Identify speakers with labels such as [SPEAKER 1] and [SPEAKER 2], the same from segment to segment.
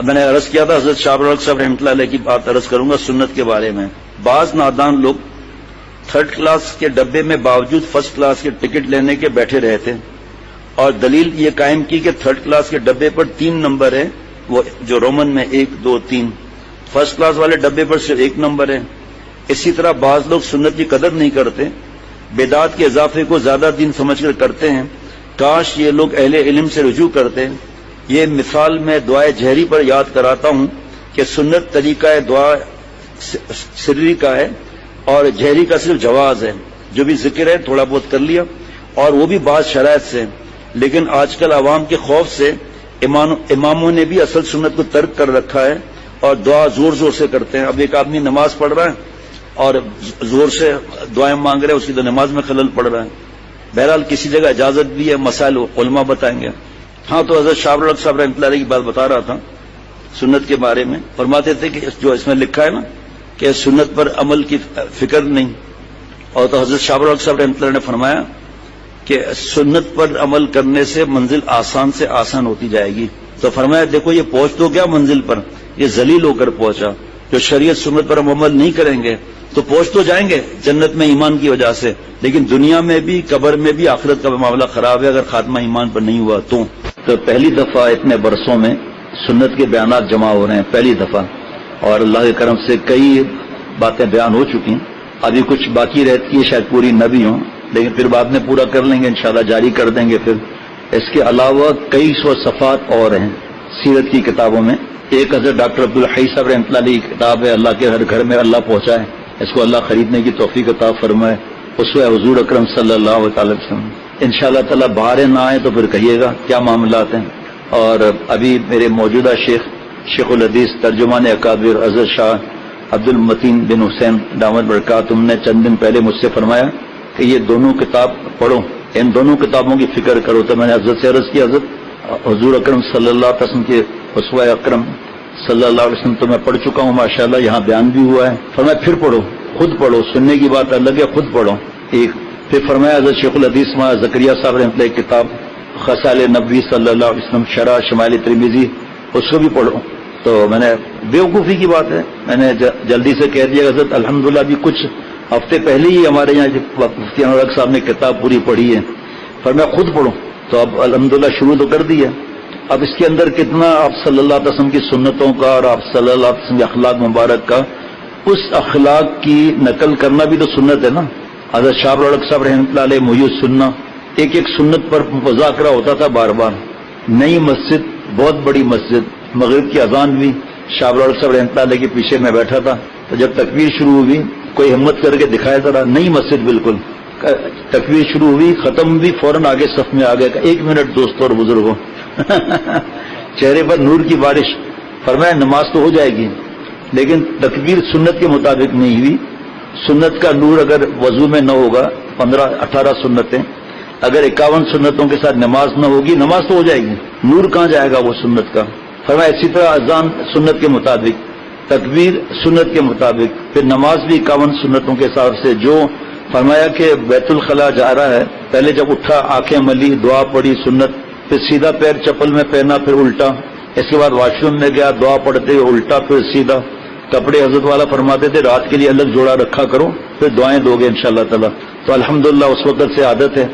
[SPEAKER 1] میں نے عرض کیا تھا حضرت شاہ رخ صاحب رحمۃ اللہ علیہ کی بات عرض کروں گا سنت کے بارے میں. بعض نادان لوگ تھرڈ کلاس کے ڈبے میں باوجود فرسٹ کلاس کے ٹکٹ لینے کے بیٹھے رہے تھے اور دلیل یہ قائم کی کہ تھرڈ کلاس کے ڈبے پر 3 نمبر ہے، وہ جو رومن میں 1 2 3، فرسٹ کلاس والے ڈبے پر صرف 1 نمبر ہے. اسی طرح بعض لوگ سنت کی قدر نہیں کرتے، بدعات کے اضافے کو زیادہ دین سمجھ کر کرتے ہیں. کاش یہ لوگ اہل علم سے رجوع کرتے. یہ مثال میں دعائے جہری پر یاد کراتا ہوں کہ سنت طریقہ دعا سری کا ہے اور جہری کا صرف جواز ہے. جو بھی ذکر ہے تھوڑا بہت کر لیا اور وہ بھی بعض شرائط سے. لیکن آج کل عوام کے خوف سے اماموں نے بھی اصل سنت کو ترک کر رکھا ہے اور دعا زور زور سے کرتے ہیں. اب ایک آدمی نماز پڑھ رہا ہے اور زور سے دعائیں مانگ رہے ہیں، اس کی تو نماز میں خلل پڑ رہا ہے. بہرحال کسی جگہ اجازت بھی ہے، مسائل علماء بتائیں گے. ہاں تو حضرت شاہ رخ صاحب رحمۃ اللہ علیہ کی بات بتا رہا تھا سنت کے بارے میں. فرماتے تھے کہ جو اس میں لکھا ہے نا کہ سنت پر عمل کی فکر نہیں، اور تو حضرت شاہ رخ صاحب رحمۃ اللہ نے فرمایا کہ سنت پر عمل کرنے سے منزل آسان سے آسان ہوتی جائے گی. تو فرمایا دیکھو یہ پہنچ تو گیا منزل پر، یہ ذلیل ہو کر پہنچا. جو شریعت سنت پر ہم عمل نہیں کریں گے تو پہنچ تو جائیں گے جنت میں ایمان کی وجہ سے، لیکن دنیا میں بھی قبر میں بھی آخرت کا معاملہ خراب ہے اگر خاتمہ ایمان پر نہیں ہوا تو. پہلی دفعہ اتنے برسوں میں سنت کے بیانات جمع ہو رہے ہیں، پہلی دفعہ، اور اللہ کے کرم سے کئی باتیں بیان ہو چکی ہیں. ابھی کچھ باقی رہتی ہے، شاید پوری نہ بھی ہوں، لیکن پھر بعد میں پورا کر لیں گے انشاءاللہ، جاری کر دیں گے. پھر اس کے علاوہ کئی سو صفحات اور ہیں سیرت کی کتابوں میں. ایک حضرت ڈاکٹر عبدالحی صاحب رحمۃ اللہ علیہ کی کتاب ہے اللہ کے ہر گھر میں اللہ پہنچائے، اس کو اللہ خریدنے کی توفیق عطا فرمائے. اسوہ حضور اکرم صلی اللہ علیہ وسلم. انشاءاللہ تعالی باہر نہ آئے تو پھر کہیے گا کیا معاملات ہیں. اور ابھی میرے موجودہ شیخ الحدیث ترجمان اکابر حضرت شاہ عبد المتین بن حسین دامت برکاتہم نے چند دن پہلے مجھ سے فرمایا کہ یہ دونوں کتاب پڑھو، ان دونوں کتابوں کی فکر کرو. تو میں نے حضرت سے عرض کی حضرت حضور اکرم صلی اللہ علیہ وسلم کے اسوہ اکرم صلی اللہ علیہ وسلم تو میں پڑھ چکا ہوں ماشاءاللہ، یہاں بیان بھی ہوا ہے. فرمایا پھر پڑھو، خود پڑھو، سننے کی بات الگ ہے، خود پڑھو. ایک پھر فرمایا حضرت شیخ الحدیث مولانا زکریا صاحب رحمۃ اللہ کی کتاب خصال نبوی صلی اللہ علیہ وسلم شرح شمائل ترمذی، اس کو بھی پڑھو. تو میں نے بیوقوفی کی بات ہے، میں نے جلدی سے کہہ دیا حضرت الحمدللہ ابھی کچھ ہفتے پہلے ہی ہمارے یہاں مفتی انور حق صاحب نے کتاب پوری پڑھی ہے. فرمایا خود پڑھو. تو اب الحمدللہ شروع تو کر دی ہے. اب اس کے اندر کتنا آپ صلی اللہ علیہ وسلم کی سنتوں کا اور آپ صلی اللہ علیہ وسلم کے اخلاق مبارک کا، اس اخلاق کی نقل کرنا بھی تو سنت ہے نا. حضرت شاہ رخ صاحب رحمۃ اللہ علیہ محی السنہ، ایک ایک سنت پر مذاکرہ ہوتا تھا بار بار. نئی مسجد، بہت بڑی مسجد، مغرب کی اذان بھی، شاہ رخ صاحب رحمۃ اللہ علیہ کے پیچھے میں بیٹھا تھا. تو جب تکبیر شروع ہوئی کوئی ہمت کر کے دکھایا ذرا، نئی مسجد بالکل، تکبیر شروع ہوئی ختم بھی فوراً آگے صف میں آ گیا کہ 1 منٹ دوستوں اور بزرگوں. چہرے پر نور کی بارش. فرمایا نماز تو ہو جائے گی لیکن تکبیر سنت کے مطابق نہیں ہوئی. سنت کا نور اگر وضو میں نہ ہوگا، 15-18 سنتیں، اگر 51 سنتوں کے ساتھ نماز نہ ہوگی، نماز تو ہو جائے گی، نور کہاں جائے گا وہ سنت کا. فرمایا اسی طرح اذان سنت کے مطابق، تکبیر سنت کے مطابق، پھر نماز بھی 51 سنتوں کے حساب سے. جو فرمایا کہ بیت الخلاء جا رہا ہے، پہلے جب اٹھا آنکھیں ملی، دعا پڑھی سنت، پھر سیدھا پیر چپل میں پہنا پھر الٹا، اس کے بعد واش روم میں گیا، دعا پڑھتے ہوئے الٹا پھر سیدھا. کپڑے حضرت والا فرماتے تھے رات کے لیے الگ جوڑا رکھا کرو، پھر دعائیں دو گے انشاءاللہ تعالی. تو الحمدللہ اس وقت سے عادت ہے.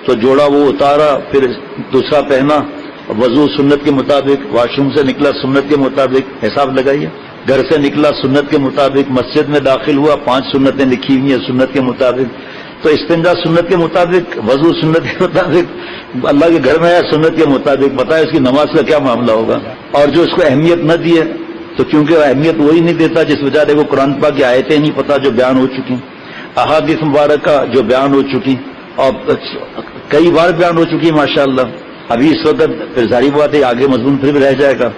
[SPEAKER 1] تو جوڑا وہ اتارا، پھر دوسرا پہنا، وضو سنت کے مطابق، واش روم سے نکلا سنت کے مطابق، حساب لگائیے. گھر سے نکلا سنت کے مطابق، مسجد میں داخل ہوا 5 سنتیں لکھی ہوئی ہیں سنت کے مطابق. تو استنجا سنت کے مطابق، وضو سنت کے مطابق، اللہ کے گھر میں ہے سنت کے مطابق. بتائے اس کی نماز کا کیا معاملہ ہوگا. اور جو اس کو اہمیت نہ دی ہے تو کیونکہ اہمیت وہی نہیں دیتا جس بیچارے کو قرآن پاک کی آیتیں نہیں پتا جو بیان ہو چکی، احادیث مبارکہ جو بیان ہو چکی اور کئی بار بیان ہو چکی ماشاءاللہ. ابھی اس وقت پھر ظاہر بات ہے آگے مضمون پھر بھی رہ جائے گا.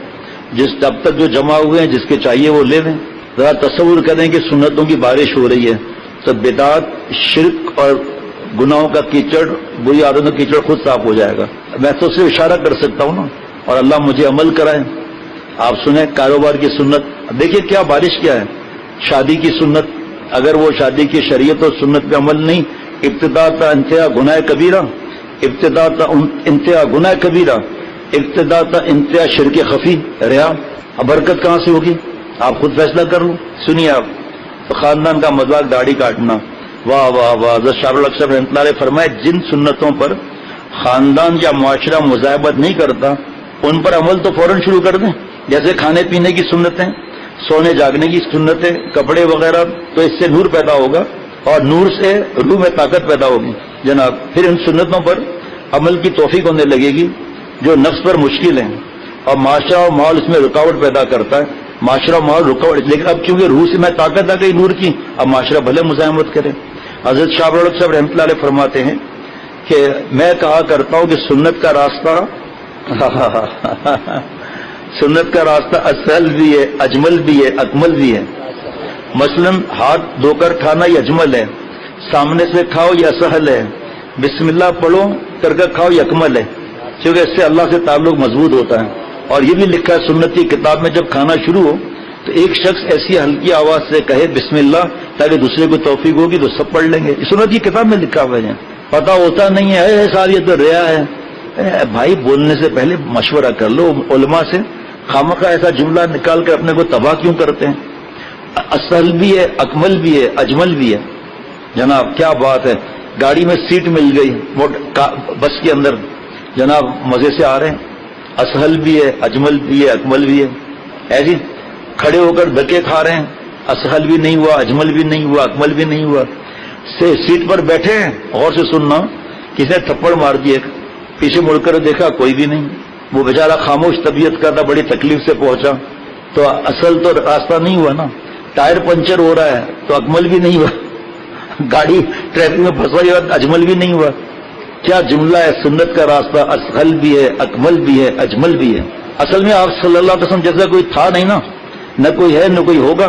[SPEAKER 1] اب تک جو جمع ہوئے ہیں جس کے چاہیے وہ لے لیں. ذرا تصور کریں کہ سنتوں کی بارش ہو رہی ہے تو بدعات، شرک اور گناہوں کا کیچڑ، بری عادتوں کا کیچڑ خود صاف ہو جائے گا. میں تو صرف اشارہ کر سکتا ہوں نا، اور اللہ مجھے عمل کرائے. آپ سنیں کاروبار کی سنت، دیکھیے کیا بارش کیا ہے. شادی کی سنت، اگر وہ شادی کی شریعت اور سنت پہ عمل نہیں، ابتدا تا انتہا گناہ کبیرہ، ابتدا تا انتہا گناہ کبیرہ، ابتدا تا انتہا شرک خفی، ریا. اب برکت کہاں سے ہوگی؟ آپ خود فیصلہ کر لو. سنیے آپ، تو خاندان کا مذاق داڑھی کاٹنا، واہ واہ واہ. حضرت شاہ رخ صاحب رحمۃ اللہ علیہ فرمائے جن سنتوں پر خاندان یا معاشرہ مذاہبت نہیں کرتا ان پر عمل تو فوراً شروع کر دیں. جیسے کھانے پینے کی سنتیں، سونے جاگنے کی سنتیں، کپڑے وغیرہ، تو اس سے نور پیدا ہوگا اور نور سے روح میں طاقت پیدا ہوگی جناب. پھر ان سنتوں پر عمل کی توفیق ہونے لگے گی جو نفس پر مشکل ہیں، اور معاشرہ اور ماحول اس میں رکاوٹ پیدا کرتا ہے. معاشرہ اور ماحول رکاوٹ، لیکن اب چونکہ روح سے میں طاقت آ گئی نور کی، اب معاشرہ بھلے مزاحمت کرے. حضرت شاہ رخ صاحب رحمۃ اللہ علیہ فرماتے ہیں کہ میں کہا کرتا ہوں کہ سنت کا راستہ سنت کا راستہ اسهل بھی ہے، اجمل بھی ہے، اکمل بھی ہے. مثلا ہاتھ دھو کر کھانا یہ اجمل ہے، سامنے سے کھاؤ یہ اسهل ہے، بسم اللہ پڑھو کر کے کھاؤ یہ اکمل ہے، کیونکہ اس سے اللہ سے تعلق مضبوط ہوتا ہے. اور یہ بھی لکھا ہے سنت کی کتاب میں جب کھانا شروع ہو تو ایک شخص ایسی ہلکی آواز سے کہے بسم اللہ تاکہ دوسرے کو توفیق ہوگی تو سب پڑھ لیں گے. سنت کی کتاب میں لکھا ہوا ہے. پتا ہوتا نہیں ہے سار یہ تو ریا ہے. بھائی بولنے سے پہلے مشورہ کر لو علماء سے. خامخواہ ایسا جملہ نکال کر اپنے کو تباہ کیوں کرتے ہیں؟ اسهل بھی ہے، اکمل بھی ہے، اجمل بھی ہے جناب. کیا بات ہے. گاڑی میں سیٹ مل گئی بس کے اندر جناب، مزے سے آ رہے ہیں. اسهل بھی ہے، اجمل بھی ہے، اکمل بھی ہے. ایسی کھڑے ہو کر دھکے کھا رہے ہیں، اسهل بھی نہیں ہوا، اجمل بھی نہیں ہوا، اکمل بھی نہیں ہوا. سیٹ پر بیٹھے ہیں، غور سے سننا، کسی نے تھپڑ مار دیے، پیچھے مڑ کر دیکھا کوئی بھی نہیں. وہ بیچارہ خاموش طبیعت کا تھا، بڑی تکلیف سے پہنچا. تو اصل تو راستہ نہیں ہوا نا. ٹائر پنچر ہو رہا ہے تو اکمل بھی نہیں ہوا، گاڑی ٹریفک میں پھنس رہی ہے اجمل بھی نہیں ہوا. کیا جملہ ہے. سنت کا راستہ اسهل بھی ہے، اکمل بھی ہے، اجمل بھی ہے. اصل میں آپ صلی اللہ علیہ وسلم جیسا کوئی تھا نہیں نا، نہ کوئی ہے نہ کوئی ہوگا،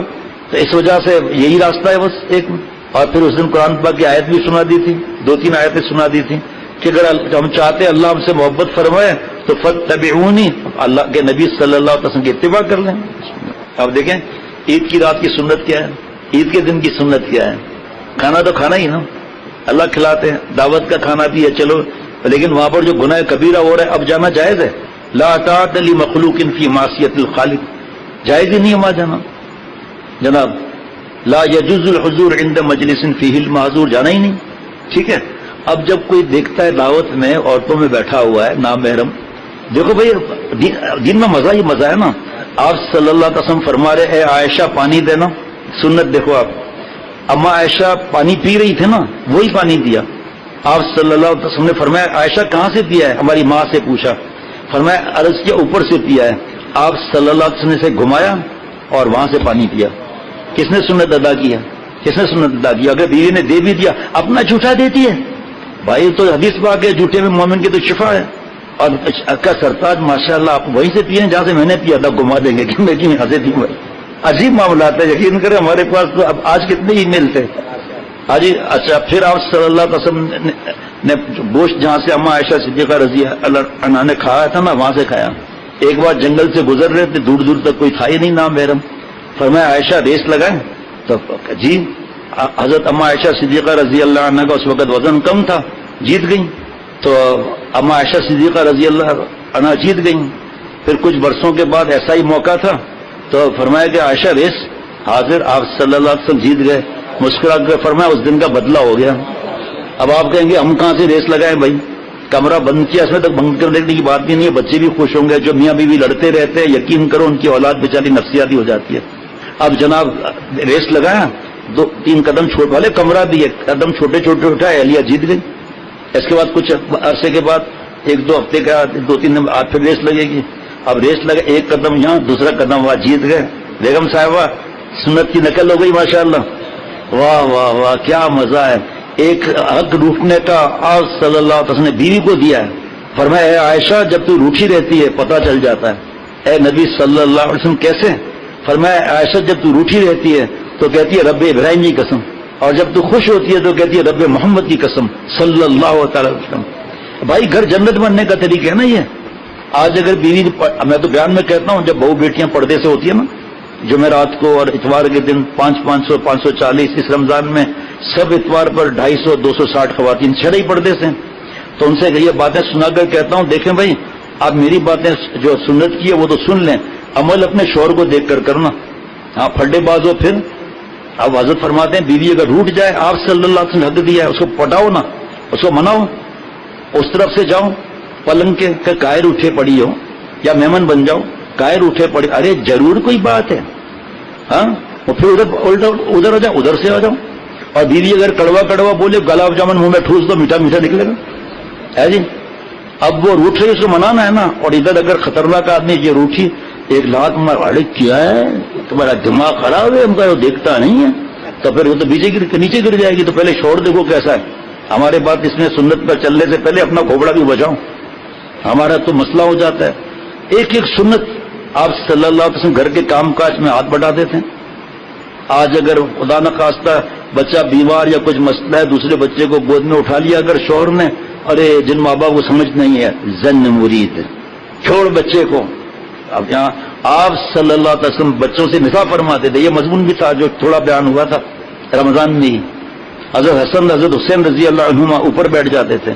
[SPEAKER 1] تو اس وجہ سے یہی راستہ ہے بس ایک. اور پھر اس دن قرآن پاک کی آیت بھی سنا دی تھی، 2-3 آیتیں سنا دی تھی کہ اگر ہم چاہتے اللہ ہم سے محبت فرمائے تو فاتبعونی، اللہ کے نبی صلی اللہ علیہ وسلم کی اتباع کر لیں. اب دیکھیں عید کی رات کی سنت کیا ہے، عید کے دن کی سنت کیا ہے. کھانا تو کھانا ہی نا، اللہ کھلاتے ہیں، دعوت کا کھانا بھی ہے چلو، لیکن وہاں پر جو گناہ کبیرہ ہو رہا ہے اب جانا جائز ہے. لا طاعت لمخلوق فی معصیت الخالق، جائز ہی نہیں ہے وہاں جانا جناب. لا يجوز الحضور عند مجلس فیہ المعذور، جانا ہی نہیں. ٹھیک ہے. اب جب کوئی دیکھتا ہے دعوت میں عورتوں میں بیٹھا ہوا ہے نامحرم، دیکھو بھائی دین میں مزہ ہی مزہ ہے نا. آپ صلی اللہ علیہ وسلم فرما رہے اے عائشہ پانی دینا. سنت دیکھو آپ، اما عائشہ پانی پی رہی تھی نا، وہی پانی دیا. آپ صلی اللہ علیہ وسلم نے فرمایا عائشہ کہاں سے پیا ہے؟ ہماری ماں سے پوچھا. فرمایا عرض کے اوپر سے پیا ہے. آپ صلی اللہ علیہ وسلم سے گھمایا اور وہاں سے پانی پیا. کس نے سنت ادا کیا؟ کس نے سنت ادا کیا؟ اگر بیوی نے دے بھی دیا اپنا جھوٹا دیتی ہے. بھائی تو حدیث پاک ہے جھوٹے میں مومن کی تو شفا ہے. اور کا سرتاج ماشاء اللہ آپ وہیں سے پیے جہاں سے میں نے پیا تھا، گھما دیں گے کہ میں کی ہنسے تھی. بھائی عجیب معاملات ہے. یقین کریں ہمارے پاس تو اب آج کتنے ای میل تھے. آج اچھا پھر آپ صلی اللہ علیہ وسلم نے گوشت جہاں سے اما عائشہ صدیقہ رضی اللہ عنہا نے کھایا تھا نا وہاں سے کھایا. ایک بار جنگل سے گزر رہے تھے، دور دور تک کوئی تھا ہی نہیں نام محرم. فرمایا عائشہ ریس لگائیں؟ تو جی حضرت اما عائشہ صدیقہ رضی اللہ عنہ کا اس وقت وزن کم تھا، جیت گئیں. تو اما عائشہ صدیقہ رضی اللہ عنہ جیت گئیں. پھر کچھ برسوں کے بعد ایسا ہی موقع تھا تو فرمایا کہ عائشہ ریس حاضر. آپ صلی اللہ علیہ وسلم جیت گئے. مسکرا کر فرمایا اس دن کا بدلہ ہو گیا. اب آپ کہیں گے ہم کہاں سے ریس لگائیں بھائی، کمرہ بند کیا، اس میں تک بند کرنے کی بات بھی نہیں ہے. بچے بھی خوش ہوں گے. جو میاں بیوی لڑتے رہتے ہیں یقین کرو ان کی اولاد بیچاری نفسیاتی ہو جاتی ہے. اب جناب ریس لگایا، 2-3 قدم چھوٹ والے کمرہ بھی ہے، قدم چھوٹے چھوٹے اٹھائے، اہلیہ جیت گئی. اس کے بعد کچھ عرصے کے بعد 1-2 ہفتے کا 2-3 دن بعد پھر ریس لگے گی. اب ریس لگے، ایک قدم یہاں دوسرا قدم وہاں، جیت گئے. بیگم صاحبہ سنت کی نقل ہو گئی ماشاءاللہ. واہ واہ واہ کیا مزہ ہے. ایک حق روٹنے کا آپ صلی اللہ علیہ وسلم نے بیوی کو دیا ہے. فرمایا اے عائشہ جب تو روٹھی رہتی ہے پتہ چل جاتا ہے. اے نبی صلی اللہ علیہ وسلم کیسے؟ فرمایا عائشہ جب تو روٹھی رہتی ہے تو کہتی ہے رب ابراہیم کی قسم، اور جب تو خوش ہوتی ہے تو کہتی ہے رب محمد کی قسم صلی اللہ تعالی وسلم. بھائی گھر جنت بننے کا طریقہ ہے نا یہ. آج اگر بیوی، میں تو بیان میں کہتا ہوں جب بہو بیٹیاں پردے سے ہوتی ہے نا، جمعرات کو اور اتوار کے دن 500 540، اس رمضان میں سب اتوار پر 250 260 خواتین چھڑے ہی پردے سے. تو ان سے یہ باتیں سنا کر کہتا ہوں دیکھیں بھائی آپ میری باتیں جو سنت کی ہے وہ تو سن لیں، عمل اپنے شوہر کو دیکھ کر کرنا. ہاں پھڈے باز ہو پھر. اب حضرت فرماتے ہیں بیوی اگر روٹ جائے, آپ صلی اللہ علیہ وسلم نے حق دیا ہے, اس کو پٹاؤ نا, اس کو مناؤ, اس طرف سے جاؤ پلنگ کے قائر اٹھے پڑی ہو یا مہمان بن جاؤ, قائر اٹھے پڑی, ارے ضرور کوئی بات ہے, ہاں وہ پھر ادھر ہو جاؤ, ادھر سے آ جاؤ. اور بیوی اگر کڑوا کڑوا بولے, گلاب جامن منہ میں ٹھوس دو, میٹھا میٹھا نکلے گا, ہے جی. اب وہ روٹ رہی, اس کو منانا ہے نا. اور ادھر اگر خطرناک آدمی یہ روٹھی, ایک لات مار, ارے کیا ہے تمہارا دماغ خراب ہے, ہم کا دیکھتا نہیں ہے, تو پھر وہ تو نیچے گر جائے گی. تو پہلے شوہر دیکھو کیسا ہے. ہمارے بات اس میں سنت پر چلنے سے پہلے اپنا کھوپڑا بھی بچاؤ, ہمارا تو مسئلہ ہو جاتا ہے. ایک ایک سنت آپ صلی اللہ علیہ وسلم گھر کے کام کاج میں ہاتھ بٹا دیتے ہیں. آج اگر خدا نخواستہ بچہ بیمار یا کچھ مسئلہ ہے, دوسرے بچے کو گود میں اٹھا لیا اگر شوہر نے, ارے جن ماں باپ کو سمجھ نہیں ہے, زن مرید, چھوڑ بچے کو. اب یہاں آپ صلی اللہ علیہ وسلم بچوں سے نصیحت فرماتے تھے. یہ مضمون بھی تھا جو تھوڑا بیان ہوا تھا رمضان میں ہی. حضرت حسن حضرت حسین رضی اللہ عنہما اوپر بیٹھ جاتے تھے.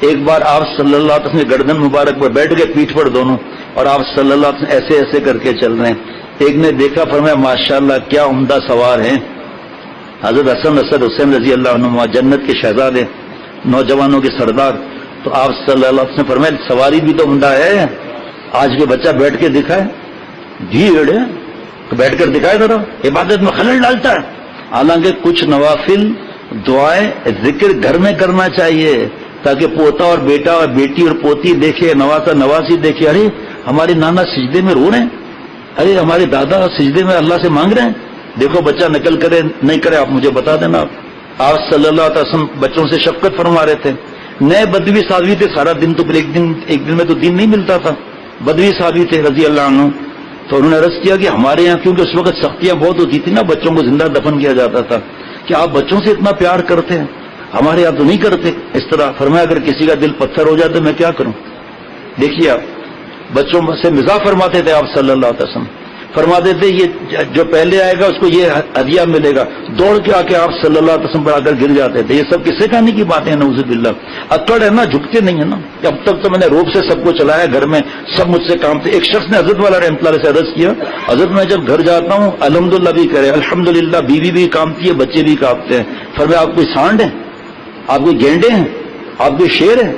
[SPEAKER 1] ایک بار آپ صلی اللہ علیہ وسلم گردن مبارک پر بیٹھ گئے, پیٹھ پر دونوں, اور آپ صلی اللہ علیہ وسلم ایسے ایسے کر کے چل رہے ہیں. ایک نے دیکھا, فرمایا ماشاءاللہ کیا عمدہ سوار ہیں. حضرت حسن حضرت حسین رضی اللہ عنہما جنت کے شہزادے, نوجوانوں کے سردار. تو آپ صلی اللہ علیہ وسلم فرمایا سواری بھی تو عمدہ ہے. آج کے بچہ بیٹھ کے دکھائے, بھیڑ ہے تو بیٹھ کر دکھائے ذرا, عبادت میں خلل ڈالتا ہے. حالانکہ کچھ نوافل دعائیں ذکر گھر میں کرنا چاہیے تاکہ پوتا اور بیٹا اور بیٹی اور پوتی دیکھے, نواسا نواسی دیکھے, ارے ہمارے نانا سجدے میں رو رہے ہیں, ارے ہمارے دادا سجدے میں اللہ سے مانگ رہے ہیں. دیکھو بچہ نقل کرے نہیں کرے آپ مجھے بتا دینا. آپ صلی اللہ علیہ وسلم بچوں سے شفقت فرما رہے تھے. نئے بدوی صحابی تھے, سارا دن تو ایک دن میں تو دین نہیں ملتا تھا. بدوی صحابی تھے رضی اللہ عنہ. تو انہوں نے عرض کیا کہ ہمارے یہاں کیونکہ اس وقت سختیاں بہت ہوتی تھی نا, بچوں کو زندہ دفن کیا جاتا تھا, کہ آپ بچوں سے اتنا پیار کرتے ہیں, ہمارے یہاں تو نہیں کرتے اس طرح. فرمایا اگر کسی کا دل پتھر ہو جاتا میں کیا کروں. دیکھیے آپ بچوں سے مزاح فرماتے تھے آپ صلی اللہ علیہ وسلم. فرماتے تھے یہ جو پہلے آئے گا اس کو یہ ہدیہ ملے گا. دوڑ کے آ کے آپ صلی اللہ علیہ وسلم پر آ کر گر جاتے تھے. یہ سب کس سے کہانی کی باتیں ہیں, نعوذ باللہ. اکڑ ہے نا, جھکتے نہیں ہے نا. اب تک تو میں نے روب سے سب کو چلایا, گھر میں سب مجھ سے کام تھے. ایک شخص نے حضرت والا رحمۃ اللہ سے عرض کیا, حضرت میں جب گھر جاتا ہوں الحمدللہ بھی کرے, الحمدللہ بیوی بھی کامتی ہے, بچے بھی کامتے ہیں. فرمایا آپ کوئی سانڈ ہیں, آپ کوئی گینڈے ہیں, آپ کوئی شیر ہیں,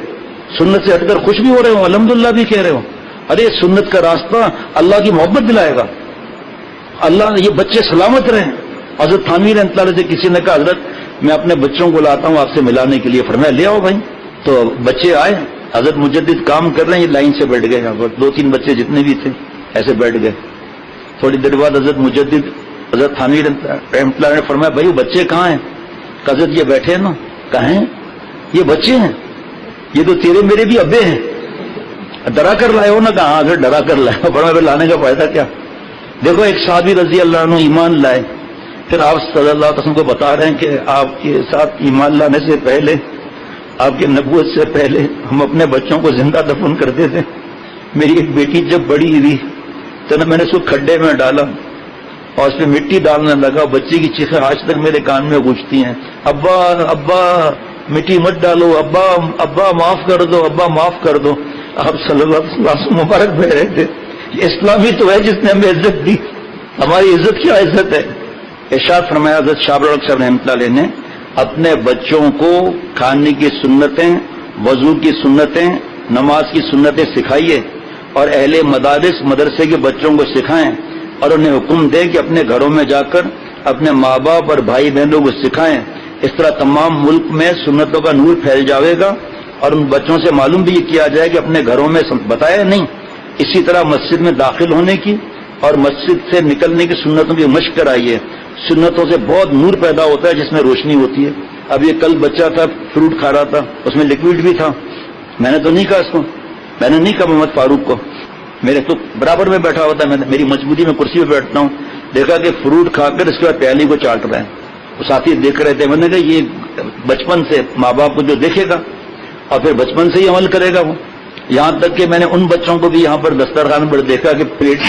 [SPEAKER 1] سنت سے ہٹ کر خوش بھی ہو رہے ہو, الحمدللہ بھی کہہ رہے ہو. ارے سنت کا راستہ اللہ کی محبت دلائے گا, اللہ یہ بچے سلامت رہیں. حضرت تھانوی رحمۃ اللہ سے کسی نے کہا حضرت میں اپنے بچوں کو لاتا ہوں آپ سے ملانے کے لیے. فرمایا لے آؤ بھائی. تو بچے آئے, حضرت مجدد کام کر رہے ہیں, یہ لائن سے بیٹھ گئے. یہاں پر 2-3 بچے جتنے بھی تھے ایسے بیٹھ گئے. تھوڑی دیر بعد حضرت مجدد حضرت تھانوی رحمۃ اللہ نے فرمایا بھائی وہ بچے کہاں ہیں. حضرت یہ بیٹھے ہیں نا. کہاں ہیں یہ بچے ہیں, یہ تو تیرے میرے بھی ابے ہیں. ڈرا کر لائے ہو نا. کہاں اگر ڈرا کر لائے ہو, بڑا لانے کا فائدہ کیا. دیکھو ایک صحابی رضی اللہ عنہ ایمان لائے, پھر آپ صلی اللہ علیہ وسلم کو بتا رہے ہیں کہ آپ کے ساتھ ایمان لانے سے پہلے, آپ کی نبوت سے پہلے ہم اپنے بچوں کو زندہ دفن کرتے تھے. میری ایک بیٹی جب بڑی ہوئی تو میں نے اس کو کھڈے میں ڈالا اور اس پہ مٹی ڈالنے لگا. بچی کی چیخیں آج تک میرے کان میں گونجتی ہیں, ابا ابا مٹی مت ڈالو, ابا ابا معاف کر دو, ابا معاف کر دو. آپ صلی اللہ علیہ وسلم مبارک بہ رہے تھے. اسلامی تو ہے جس نے ہمیں عزت دی, ہماری عزت کیا عزت ہے. ارشاد فرمایا حضرت شاہ رخ صاحب رحمۃ اللہ علیہ نے اپنے بچوں کو کھانے کی سنتیں, وضو کی سنتیں, نماز کی سنتیں سکھائیے اور اہل مدارس مدرسے کے بچوں کو سکھائیں اور انہیں حکم دے کہ اپنے گھروں میں جا کر اپنے ماں باپ اور بھائی بہنوں کو سکھائیں. اس طرح تمام ملک میں سنتوں کا نور پھیل جاوے گا اور ان بچوں سے معلوم بھی یہ کیا جائے کہ اپنے گھروں میں بتایا نہیں. اسی طرح مسجد میں داخل ہونے کی اور مسجد سے نکلنے کی سنتوں کی مشق کرائیے. سنتوں سے بہت نور پیدا ہوتا ہے جس میں روشنی ہوتی ہے. اب یہ کل بچہ تھا فروٹ کھا رہا تھا, اس میں لکوڈ بھی تھا. میں نے تو نہیں کہا اس کو, میں نے نہیں کہا محمد فاروق کو, میرے تو برابر میں بیٹھا ہوتا ہے, میری مجبوری میں کرسی پہ بیٹھتا ہوں. دیکھا کہ فروٹ کھا کر اس کے بعد پیالی کو چاٹ رہا ہے. وہ ساتھی دیکھ رہے تھے. میں نے کہا یہ بچپن سے ماں باپ کو جو دیکھے گا اور پھر بچپن سے ہی عمل کرے گا وہ. یہاں تک کہ میں نے ان بچوں کو بھی یہاں پر دسترخوان پر دیکھا کہ پلیٹ,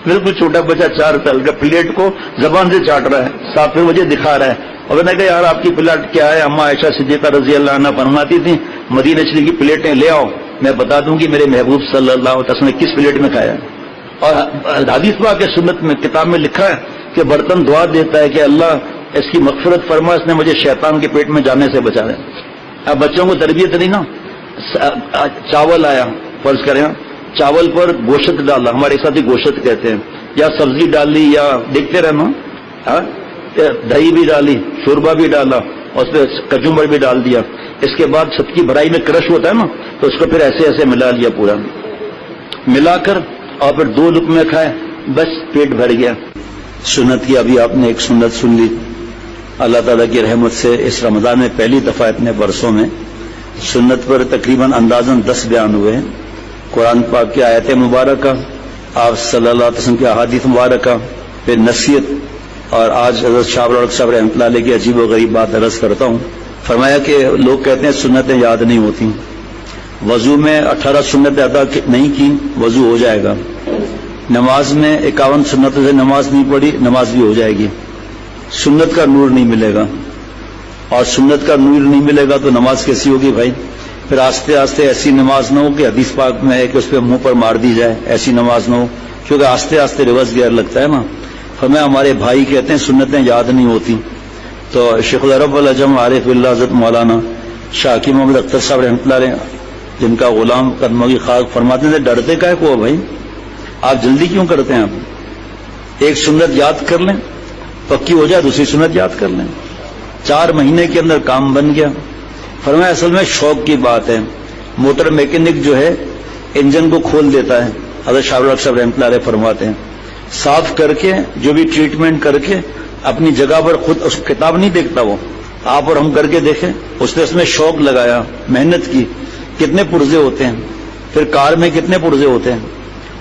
[SPEAKER 1] بالکل چھوٹا بچہ 4 سال کا پلیٹ کو زبان سے چاٹ رہا ہے, ساتھ پھر مجھے دکھا رہا ہے. اور میں نے کہا یار آپ کی پلیٹ کیا ہے. اما عائشہ صدیقہ رضی اللہ عنہ فرماتی تھی مدینہ شریف کی پلیٹیں لے آؤ, میں بتا دوں گی میرے محبوب صلی اللہ علیہ وسلم نے کس پلیٹ میں کھایا. اور حدیث پاک کے سنت میں کتاب میں لکھا ہے کہ برتن دعا دیتا ہے کہ اللہ اس کی مغفرت فرما، اس نے مجھے شیطان کے پیٹ میں جانے سے بچا دے. اب بچوں کو تربیت نہیں نا. چاول آیا فرض کریں، چاول پر گوشت ڈالا، ہمارے ساتھ ہی گوشت کہتے ہیں، یا سبزی ڈالی، یا دیکھتے رہنا دہی بھی ڈالی، شوربہ بھی ڈالا، اور اس پہ کچمبر بھی ڈال دیا. اس کے بعد سب کی بھرائی میں کرش ہوتا ہے نا، تو اس کو پھر ایسے ایسے ملا لیا، پورا ملا کر اور پھر 2 لقمے کھائے، بس پیٹ بھر گیا. سنت کی ابھی آپ نے ایک سنت سن لی. اللہ تعالیٰ کی رحمت سے اس رمضان میں پہلی دفعہ اتنے برسوں میں سنت پر تقریباً اندازاً 10 بیان ہوئے ہیں. قرآن پاک کی آیت مبارکہ، آپ صلی اللہ علیہ وسلم کی احادیث مبارکہ، پھر نصیحت، اور آج حضرت شاہ صاحب رحمۃ اللہ علیہ کی عجیب و غریب بات عرض کرتا ہوں. فرمایا کہ لوگ کہتے ہیں سنتیں یاد نہیں ہوتی. وضو میں 18 سنتیں ادا نہیں کی، وضو ہو جائے گا. نماز میں 51 سنتوں سے نماز نہیں پڑھی، نماز بھی ہو جائے گی. سنت کا نور نہیں ملے گا، اور سنت کا نور نہیں ملے گا تو نماز کیسی ہوگی بھائی؟ پھر آہستہ آہستہ ایسی نماز نہ ہو کہ حدیث پاک میں ہے کہ اس پہ منہ پر مار دی جائے، ایسی نماز نہ ہو، کیونکہ آہستہ آہستہ ریورس گیئر لگتا ہے نا. فرمایا ہمارے بھائی کہتے ہیں سنتیں یاد نہیں ہوتی. تو شیخ العرب العجم عارف اللہ حضرت مولانا شاکی محمد اختر صاحب رحمۃ اللہ علیہ، جن کا غلام قدموں کی خاک، فرماتے تھے ڈرتے کا ہے کو بھائی، آپ جلدی کیوں کرتے ہیں؟ آپ ایک سنت یاد کر لیں، پکی ہو جائے دوسری سنت یاد کر لیں. 4 مہینے کے اندر کام بن گیا. فرمایا اصل میں شوق کی بات ہے. موٹر میکینک جو ہے انجن کو کھول دیتا ہے، حضرت شاہ صاحب رحمۃ اللہ علیہ فرماتے ہیں، صاف کر کے جو بھی ٹریٹمنٹ کر کے اپنی جگہ پر خود اس کتاب نہیں دیکھتا وہ، آپ اور ہم کر کے دیکھیں. اس نے اس میں شوق لگایا، محنت کی، کتنے پرزے ہوتے ہیں، پھر کار میں کتنے پرزے ہوتے ہیں،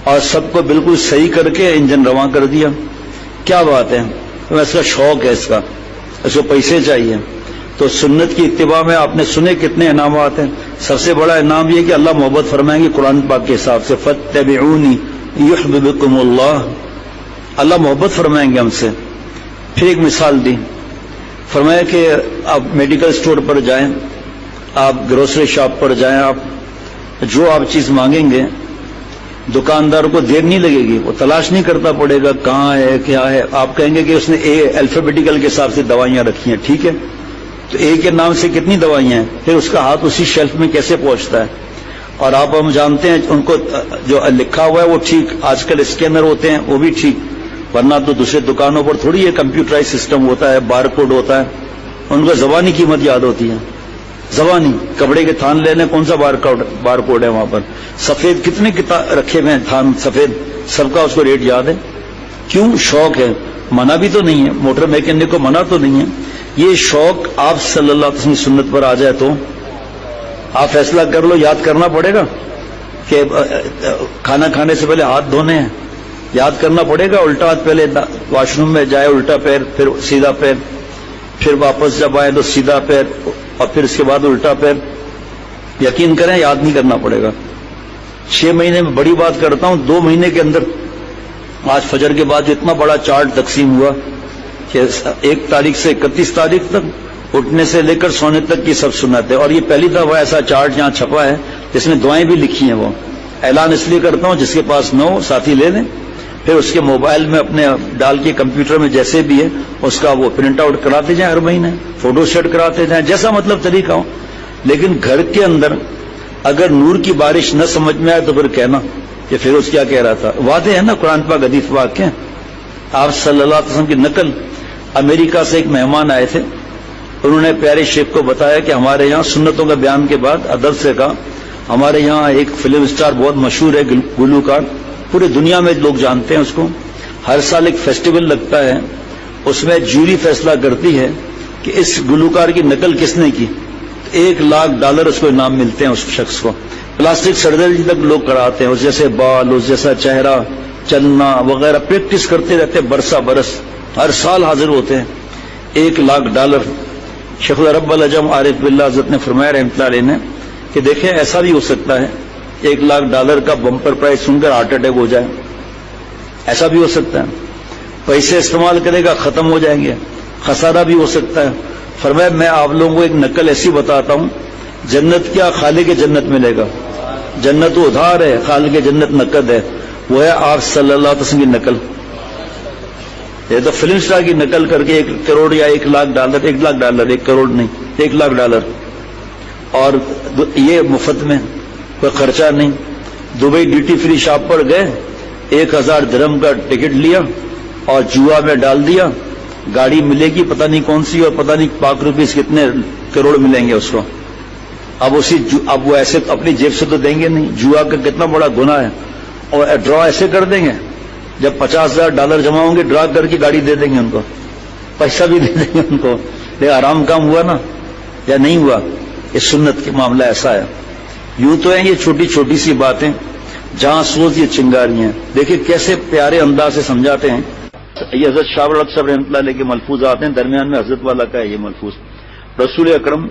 [SPEAKER 1] اور سب کو بالکل صحیح کر کے انجن رواں کر دیا. کیا بات ہے؟ اس کا شوق ہے، اس کو پیسے چاہیے. تو سنت کی اتباع میں آپ نے سنے کتنے انعامات ہیں. سب سے بڑا انعام یہ کہ اللہ محبت فرمائیں گے قرآن پاک کے حساب سے، فاتبعونی یحببکم اللہ، اللہ محبت فرمائیں گے ہم سے. پھر ایک مثال دی، فرمایا کہ آپ میڈیکل اسٹور پر جائیں، آپ گروسری شاپ پر جائیں، آپ جو آپ چیز مانگیں گے دکاندار کو دیر نہیں لگے گی، وہ تلاش نہیں کرتا پڑے گا کہاں ہے کیا ہے. آپ کہیں گے کہ اس نے الفابیٹیکل کے حساب سے دوائیاں رکھی ہیں، ٹھیک ہے، تو اے کے نام سے کتنی دوائیاں ہیں، پھر اس کا ہاتھ اسی شیلف میں کیسے پہنچتا ہے. اور آپ ہم جانتے ہیں ان کو جو لکھا ہوا ہے وہ ٹھیک، آج کل اسکینر ہوتے ہیں وہ بھی ٹھیک، ورنہ تو دوسرے دکانوں پر تھوڑی یہ کمپیوٹرائز سسٹم ہوتا ہے، بار کوڈ ہوتا ہے. ان کو زبانی قیمت یاد ہوتی ہے، زبانی. کپڑے کے تھان لینے کون سا بار کوڈ ہے وہاں پر، سفید کتنے رکھے ہوئے ہیں تھان سفید، سب کا اس کو ریٹ یاد ہے. کیوں؟ شوق ہے. منع بھی تو نہیں ہے، موٹر میکینک کو منع تو نہیں ہے. یہ شوق آپ صلی اللہ علیہ وسلم سنت پر آ جائے تو آپ فیصلہ کر لو، یاد کرنا پڑے گا کہ کھانا کھانے سے پہلے ہاتھ دھونے ہیں، یاد کرنا پڑے گا. الٹا ہاتھ پہلے واش روم میں جائے الٹا پیر، پھر سیدھا پیر، پھر واپس جب آئے تو سیدھا پیر، اور پھر اس کے بعد الٹا پیر. یقین کریں یاد نہیں کرنا پڑے گا. 6 مہینے میں بڑی بات کرتا ہوں، 2 مہینے کے اندر آج فجر کے بعد اتنا بڑا چارٹ تقسیم ہوا کہ 1 تاریخ سے 31 تاریخ تک اٹھنے سے لے کر سونے تک کی سب سنت ہے. اور یہ پہلی دفعہ ایسا چارٹ یہاں چھپا ہے جس میں دعائیں بھی لکھی ہیں. وہ اعلان اس لیے کرتا ہوں جس کے پاس نہ ہو ساتھی لے لیں، پھر اس کے موبائل میں اپنے ڈال کے کمپیوٹر میں جیسے بھی ہے اس کا وہ پرنٹ آؤٹ کراتے جائیں، ہر مہینے فوٹو سیٹ کراتے جائیں، جیسا مطلب طریقہ ہو. لیکن گھر کے اندر اگر نور کی بارش نہ سمجھ میں آئے تو پھر کہنا کہ فیروز کیا کہہ رہا تھا. واضح ہے نا قرآن پاک حدیث پاک کے. آپ صلی اللہ علیہ وسلم کی نقل، امریکہ سے ایک مہمان آئے تھے، انہوں نے پیارے شیخ کو بتایا کہ ہمارے یہاں سنتوں کا بیان کے بعد ادب سے کہا ہمارے یہاں ایک فلم اسٹار بہت مشہور ہے، گلوکار، پورے دنیا میں لوگ جانتے ہیں اس کو. ہر سال ایک فیسٹیول لگتا ہے، اس میں جوری فیصلہ کرتی ہے کہ اس گلوکار کی نقل کس نے کی. $1,00,000 اس کو انعام ملتے ہیں اس شخص کو. پلاسٹک سرجری تک لوگ کراتے ہیں، اس جیسے بال، اس جیسا چہرہ، چلنا وغیرہ پریکٹس کرتے رہتے ہیں برسا برس، ہر سال حاضر ہوتے ہیں. $1,00,000. شیخ العرب العجم عارف باللہ حضرت نے فرمایا رحمۃ اللہ علیہ نے کہ دیکھیں ایسا بھی ہو سکتا ہے $1,00,000 کا بمپر پرائز سن کر ہارٹ اٹیک ہو جائے، ایسا بھی ہو سکتا ہے. پیسے استعمال کرے گا ختم ہو جائیں گے، خسارہ بھی ہو سکتا ہے. فرمایا میں آپ لوگوں کو ایک نقل ایسی بتاتا ہوں، جنت کیا خالق جنت ملے گا، جنت ادھار ہے، خالق جنت نقد ہے. وہ ہے آپ صلی اللہ علیہ وسلم کی نقل. یہ تو فلم سٹار کی نقل کر کے 1 کروڑ یا 1 لاکھ ڈالر، 1 لاکھ ڈالر، 1 کروڑ نہیں، 1 لاکھ ڈالر، اور یہ مفت میں، کوئی خرچہ نہیں. دبئی ڈیوٹی فری شاپ پر گئے، 1000 درہم کا ٹکٹ لیا اور جوا میں ڈال دیا. گاڑی ملے گی پتہ نہیں کون سی، اور پتہ نہیں پاک روپیز کتنے کروڑ ملیں گے اس کو. اب وہ ایسے اپنی جیب سے تو دیں گے نہیں، جوا کا کتنا بڑا گناہ ہے. اور ڈرا ایسے کر دیں گے، جب 50,000 ڈالر جمع ہوں گے ڈرا کر کے گاڑی دے دیں گے ان کو، پیسہ بھی دے دیں گے ان کو. لیکن آرام کام ہوا نا یا نہیں ہوا؟ یہ سنت کے معاملہ ایسا ہے. یوں تو ہیں یہ چھوٹی چھوٹی سی باتیں، جہاں سوز یہ چنگاریاں. دیکھیں کیسے پیارے انداز سے سمجھاتے ہیں. یہ حضرت شاہ الحق صاحب رحمۃ اللہ علیہ کے ملفوظات ہیں، درمیان میں حضرت والا کا ہے یہ ملفوظ. رسول اکرم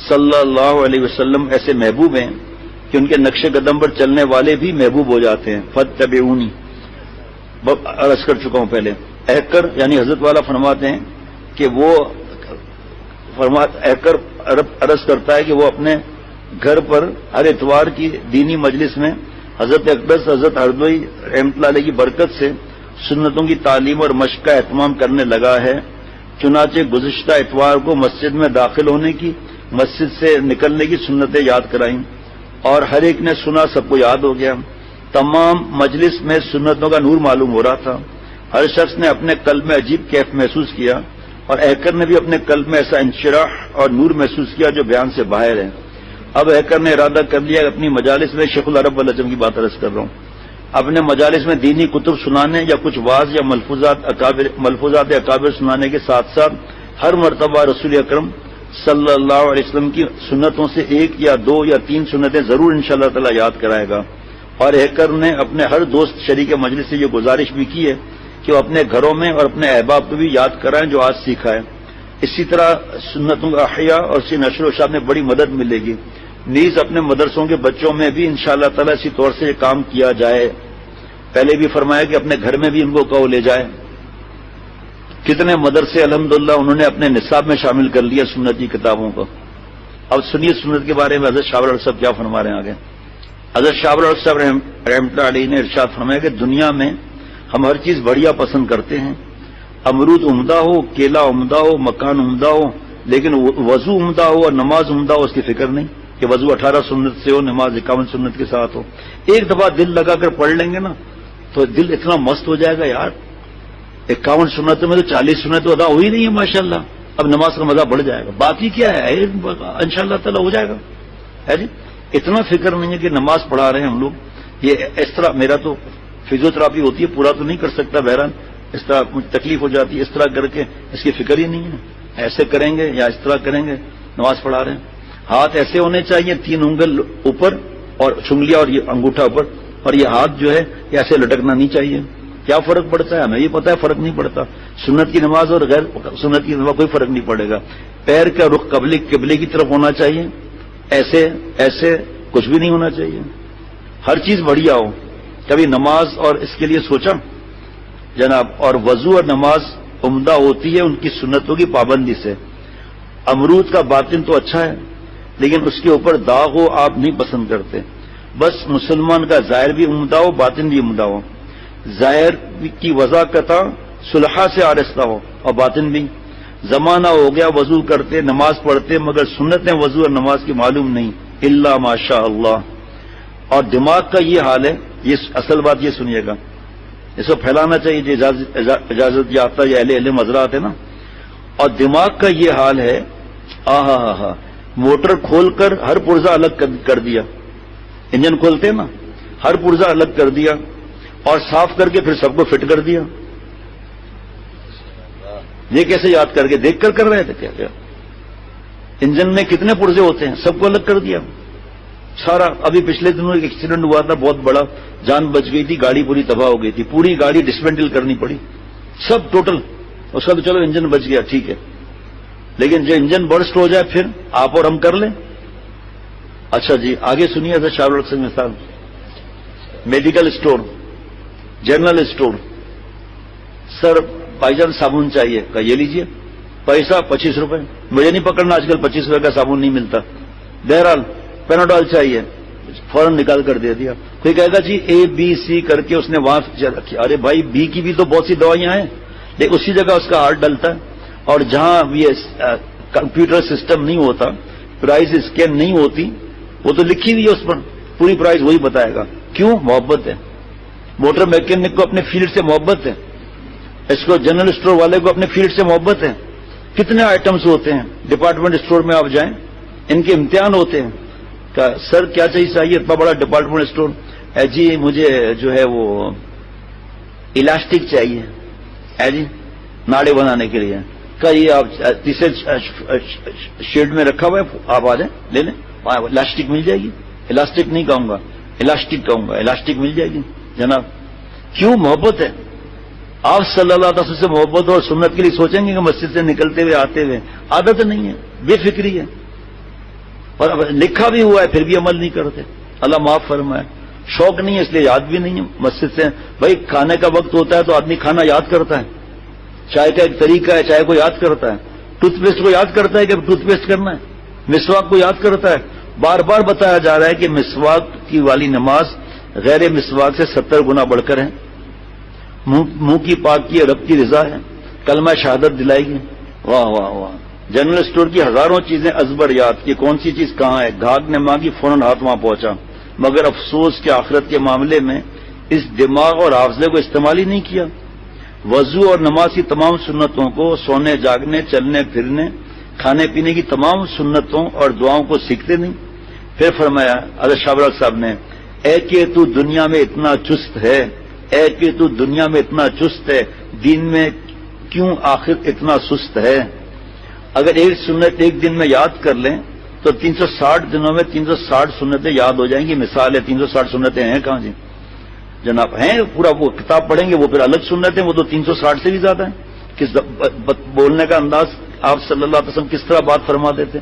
[SPEAKER 1] صلی اللہ علیہ وسلم ایسے محبوب ہیں کہ ان کے نقش قدم پر چلنے والے بھی محبوب ہو جاتے ہیں. فاتبعونی عرض کر چکا ہوں پہلے. احکر یعنی حضرت والا فرماتے ہیں کہ وہ احکر عرض کرتا ہے کہ وہ اپنے گھر پر ہر اتوار کی دینی مجلس میں حضرت اقدس حضرت ہردوئی رحمۃ اللہ علیہ کی برکت سے سنتوں کی تعلیم اور مشق کا اہتمام کرنے لگا ہے. چنانچہ گزشتہ اتوار کو مسجد میں داخل ہونے کی، مسجد سے نکلنے کی سنتیں یاد کرائیں اور ہر ایک نے سنا، سب کو یاد ہو گیا. تمام مجلس میں سنتوں کا نور معلوم ہو رہا تھا. ہر شخص نے اپنے قلب میں عجیب کیف محسوس کیا اور احکر نے بھی اپنے قلب میں ایسا انشراح اور نور محسوس کیا جو بیان سے باہر ہے. اب احکر نے ارادہ کر لیا کہ اپنی مجالس میں شیخ العرب والعجم کی بات عرض کر رہا ہوں، اپنے مجالس میں دینی کتب سنانے یا کچھ واعظ یا ملفوظات اکابر سنانے کے ساتھ ساتھ ہر مرتبہ رسول اکرم صلی اللہ علیہ وسلم کی سنتوں سے 1 یا 2 یا 3 سنتیں ضرور انشاءاللہ تعالی یاد کرائے گا. اور احکر نے اپنے ہر دوست شریک مجلس سے یہ گزارش بھی کی ہے کہ وہ اپنے گھروں میں اور اپنے احباب کو بھی یاد کرائیں جو آج سیکھا ہے. اسی طرح سنتوں کا احیاء اور اس کی نشر و شاعت میں بڑی مدد ملے گی. نیز اپنے مدرسوں کے بچوں میں بھی انشاءاللہ تعالی اسی طور سے یہ کام کیا جائے. پہلے بھی فرمایا کہ اپنے گھر میں بھی ان کو کہو لے جائے. کتنے مدرسے الحمدللہ انہوں نے اپنے نصاب میں شامل کر لیا سنت کی کتابوں کو. اب سنیے سنت کے بارے میں حضرت شاہ الحق صاحب کیا فرما رہے ہیں آگے. حضرت شاہ الحق صاحب رحمۃ اللہ علیہ نے ارشاد فرمایا کہ دنیا میں ہم ہر چیز بڑھیا پسند کرتے ہیں. امرود عمدہ ہو، کیلا عمدہ ہو، مکان عمدہ ہو، لیکن وضو عمدہ ہو اور نماز عمدہ ہو اس کی فکر نہیں کہ وضو 18 سنت سے ہو، نماز 51 سنت کے ساتھ ہو. ایک دفعہ دل لگا کر پڑھ لیں گے نا تو دل اتنا مست ہو جائے گا یار. 51 سنتوں میں تو 40 سنت ادا ہوئی نہیں ہے ماشاءاللہ. اب نماز کا مزہ بڑھ جائے گا. باقی کیا ہے انشاءاللہ تعالی ہو جائے گا. ہے جی اتنا فکر نہیں ہے کہ نماز پڑھا رہے ہیں ہم لوگ. یہ اس طرح میرا تو فزیوتھراپی ہوتی ہے، پورا تو نہیں کر سکتا، بہرحال اس طرح مجھے تکلیف ہو جاتی ہے. اس طرح کر کے اس کی فکر ہی نہیں ہے. ایسے کریں گے یا اس طرح کریں گے نماز پڑھا رہے ہیں. ہاتھ ایسے ہونے چاہیے، 3 انگل اوپر اور چنگلیاں اور یہ انگوٹھا اوپر، اور یہ ہاتھ جو ہے یہ ایسے لٹکنا نہیں چاہیے. کیا فرق پڑتا ہے؟ ہمیں یہ پتا ہے فرق نہیں پڑتا. سنت کی نماز اور غیر سنت کی نماز کوئی فرق نہیں پڑے گا. پیر کا رخ قبلے کی طرف ہونا چاہیے، ایسے کچھ بھی نہیں ہونا چاہیے. ہر چیز بڑھیا ہو. کبھی نماز اور اس کے لیے سوچا جناب؟ اور وضو اور نماز عمدہ ہوتی ہے ان کی سنتوں کی پابندی سے. امرود کا باطن تو اچھا ہے لیکن اس کے اوپر داغ ہو آپ نہیں پسند کرتے. بس مسلمان کا ظاہر بھی عمدہ ہو، باطن بھی عمدہ ہو. ظاہر کی وضاحت صلحہ سے آرستہ ہو اور باطن بھی. زمانہ ہو گیا وضو کرتے نماز پڑھتے مگر سنتیں وضو اور نماز کی معلوم نہیں الا ماشاء اللہ. اور دماغ کا یہ حال ہے، یہ اصل بات یہ سنیے گا، اس کو پھیلانا چاہیے جو اجازت یافتہ یا اہل علم حضرات ہے نا. اور دماغ کا یہ حال ہے، موٹر کھول کر ہر پرزہ الگ کر دیا. انجن کھولتے نا، ہر پرزہ الگ کر دیا اور صاف کر کے پھر سب کو فٹ کر دیا. یہ کیسے یاد کر کے دیکھ کر رہے تھے کیا؟ انجن میں کتنے پرزے ہوتے ہیں سب کو الگ کر دیا سارا. ابھی پچھلے دنوں ایک ایکسیڈنٹ ہوا تھا بہت بڑا، جان بچ گئی تھی، گاڑی پوری تباہ ہو گئی تھی، پوری گاڑی ڈسمینٹل کرنی پڑی سب ٹوٹل. اس کا تو چلو انجن بچ گیا ٹھیک ہے، لیکن جو انجن برسٹ ہو جائے پھر آپ اور ہم کر لیں. اچھا جی آگے سنیے حضرت شاہ الحق سے مثال. Medical store, general store. Sir بھائی جان صابن چاہیے، کہا یہ لیجئے. پیسہ 25 روپے. مجھے نہیں پکڑنا آج کل 25 روپے کا صابن نہیں ملتا. بہرحال پیناڈول چاہیے، فوراً نکال کر دے دیا. کوئی کہے گا جی ABC کر کے اس نے وہاں رکھی. ارے بھائی B کی بھی تو بہت سی دوائیاں ہیں، لیکن اسی جگہ اس کا ہارٹ ڈلتا ہے. اور جہاں یہ کمپیوٹر سسٹم نہیں ہوتا، پرائز اسکین نہیں ہوتی، وہ تو لکھی ہوئی ہے اس پر، پوری پرائز وہی بتائے گا. کیوں؟ محبت ہے. موٹر میکینک کو اپنے فیلڈ سے محبت ہے، اس کو جنرل اسٹور والے کو اپنے فیلڈ سے محبت ہے. کتنے آئٹمس ہوتے ہیں ڈپارٹمنٹ اسٹور میں، آپ جائیں ان کے امتحان ہوتے ہیں. کہ سر کیا چاہیے اتنا بڑا ڈپارٹمنٹ اسٹور؟ جی مجھے جو ہے وہ الاسٹک چاہیے جی ناڑے بنانے کے لیے. کہ یہ آپ تیسرے شیڈ میں رکھا ہوا ہے، آپ آ جائیں لے لیں، الاسٹک مل جائے گی. الاسٹک نہیں کہوں گا، الاسٹک کہوں گا، الاسٹک مل جائے گی جناب. کیوں؟ محبت ہے. آپ صلی اللہ علیہ وسلم سے محبت اور سنت کے لیے سوچیں گے کہ مسجد سے نکلتے ہوئے آتے ہوئے عادت نہیں ہے، بے فکری ہے، اور لکھا بھی ہوا ہے پھر بھی عمل نہیں کرتے. اللہ معاف فرمائے. شوق نہیں ہے اس لیے یاد بھی نہیں ہے مسجد سے. بھائی کھانے کا وقت ہوتا ہے تو آدمی کھانا یاد کرتا ہے، چائے کا ایک طریقہ ہے، چائے کو یاد کرتا ہے. ٹوتھ پیسٹ کو یاد کرتا ہے کہ ٹوتھ پیسٹ کرنا ہے. مسواک کو یاد کرتا ہے. بار بار بتایا جا رہا ہے کہ مسواک کی والی نماز غیر مسواک سے 70 گنا بڑھ کر ہے. منہ کی پاک کی رب کی رضا ہے، کلمہ شہادت دلائے گی. واہ واہ واہ. جنرل اسٹور کی ہزاروں چیزیں ازبر یاد کی، کون سی چیز کہاں ہے. گھاگ نے مانگی فوراً ہاتھ وہاں پہنچا. مگر افسوس کہ آخرت کے معاملے میں اس دماغ اور حافظے کو استعمال ہی نہیں کیا. وضو اور نماز کی تمام سنتوں کو، سونے جاگنے چلنے پھرنے کھانے پینے کی تمام سنتوں اور دعاؤں کو سیکھتے نہیں. پھر فرمایا حضرت شاہ برال صاحب نے، اے کہ تو دنیا میں اتنا چست ہے، اے کہ تو دنیا میں اتنا چست ہے، دین میں کیوں آخر اتنا سست ہے. اگر ایک سنت ایک دن میں یاد کر لیں تو 360 دنوں میں 360 سنتیں یاد ہو جائیں گی. مثال ہے 360 سنتیں ہیں کہاں جی جناب؟ ہیں پورا وہ کتاب پڑھیں گے وہ پھر الگ سنتیں، وہ تو 360 سے بھی زیادہ ہیں. کس بولنے کا انداز آپ صلی اللہ علیہ وسلم کس طرح بات فرماتے تھے.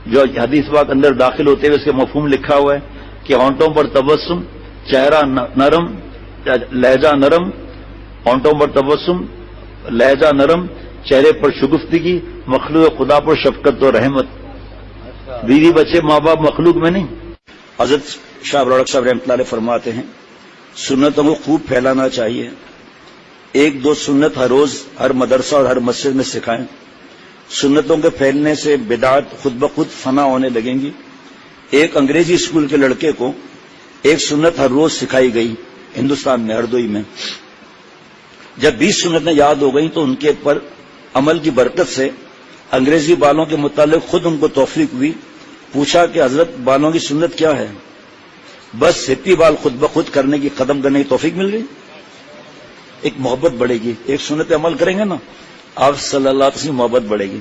[SPEAKER 1] جو حدیث پاک اندر داخل ہوتے ہوئے اس کے مفہوم لکھا ہوا ہے کہ ہونٹوں پر تبسم، چہرہ نرم، لہجہ نرم. ہونٹوں پر تبسم، لہجہ نرم، چہرے پر شگفتگی، مخلوق خدا پر شفقت و رحمت. بیوی بچے ماں باپ مخلوق میں نہیں. حضرت شاہ ابو العلا صاحب رحمۃ اللہ علیہ فرماتے ہیں سنتوں کو خوب پھیلانا چاہیے. 1-2 سنت ہر روز ہر مدرسہ اور ہر مسجد میں سکھائیں. سنتوں کے پھیلنے سے بدعات خود بخود فنا ہونے لگیں گی. ایک انگریزی اسکول کے لڑکے کو ایک سنت ہر روز سکھائی گئی ہندوستان میں ہردوئی میں. جب 20 سنتیں یاد ہو گئیں تو ان کے پر عمل کی برکت سے انگریزی بالوں کے متعلق خود ان کو توفیق ہوئی. پوچھا کہ حضرت بالوں کی سنت کیا ہے؟ بس ہپی بال خود بخود کرنے کی قدم کرنے کی توفیق مل گئی. ایک محبت بڑھے گی. ایک سنت عمل کریں گے نا آپ صلی اللہ علیہ وسلم، محبت بڑھے گی.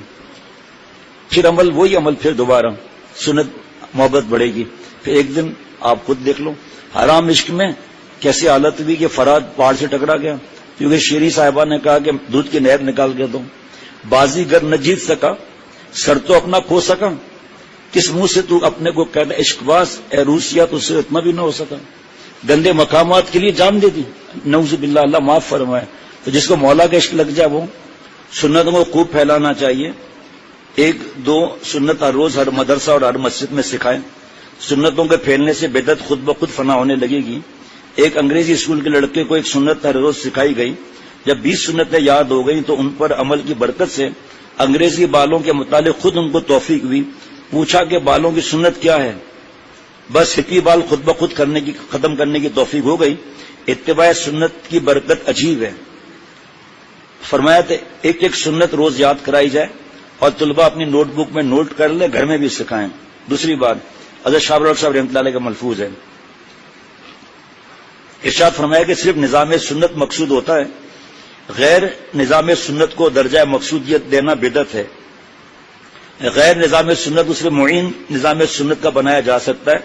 [SPEAKER 1] پھر عمل وہی عمل، پھر دوبارہ سنت، محبت بڑھے گی. پھر ایک دن آپ خود دیکھ لو حرام عشق میں کیسی حالت ہوئی کہ فرات پہاڑ سے ٹکرا گیا کیونکہ شیری صاحبہ نے کہا کہ دودھ کی نہر نکال کے دو. بازیگر نہ جیت سکا، سر تو اپنا کھو سکا، کس منہ سے تو اپنے کو کہتا عشق باز، اے روسیا تو اس سے اتنا بھی نہ ہو سکا. گندے مقامات کے لیے جان دے دی، نعوذ باللہ، اللہ معاف فرمائے. تو جس کو مولا کا عشق لگ جائے وہ سنتوں کو خوب پھیلانا چاہیے. 1-2 سنت ہر روز ہر مدرسہ اور ہر مسجد میں سکھائیں. سنتوں کے پھیلنے سے بدعت خود بخود فنا ہونے لگے گی. ایک انگریزی اسکول کے لڑکے کو ایک سنت ہر روز سکھائی گئی. جب 20 سنتیں یاد ہو گئیں تو ان پر عمل کی برکت سے انگریزی بالوں کے متعلق خود ان کو توفیق ہوئی. پوچھا کہ بالوں کی سنت کیا ہے؟ بس ہپی بال خود بخود ختم کرنے کی توفیق ہو گئی. اتباع سنت کی برکت عجیب ہے. فرمایا تھا ایک سنت روز یاد کرائی جائے اور طلبہ اپنی نوٹ بک میں نوٹ کر لیں، گھر میں بھی سکھائیں. دوسری بات حضرت شاہ برال صاحب رحمۃ اللہ علیہ کا ملفوظ ہے، ارشاد فرمایا کہ صرف نظام سنت مقصود ہوتا ہے، غیر نظام سنت کو درجہ مقصودیت دینا بدعت ہے. غیر نظام سنت اسے معین نظام سنت کا بنایا جا سکتا ہے،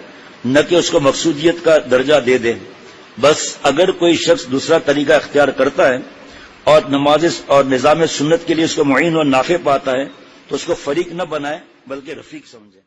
[SPEAKER 1] نہ کہ اس کو مقصودیت کا درجہ دے دے. بس اگر کوئی شخص دوسرا طریقہ اختیار کرتا ہے اور نماز اور نظام سنت کے لیے اس کو معین اور نافع پاتا ہے تو اس کو فریق نہ بنائے بلکہ رفیق سمجھے.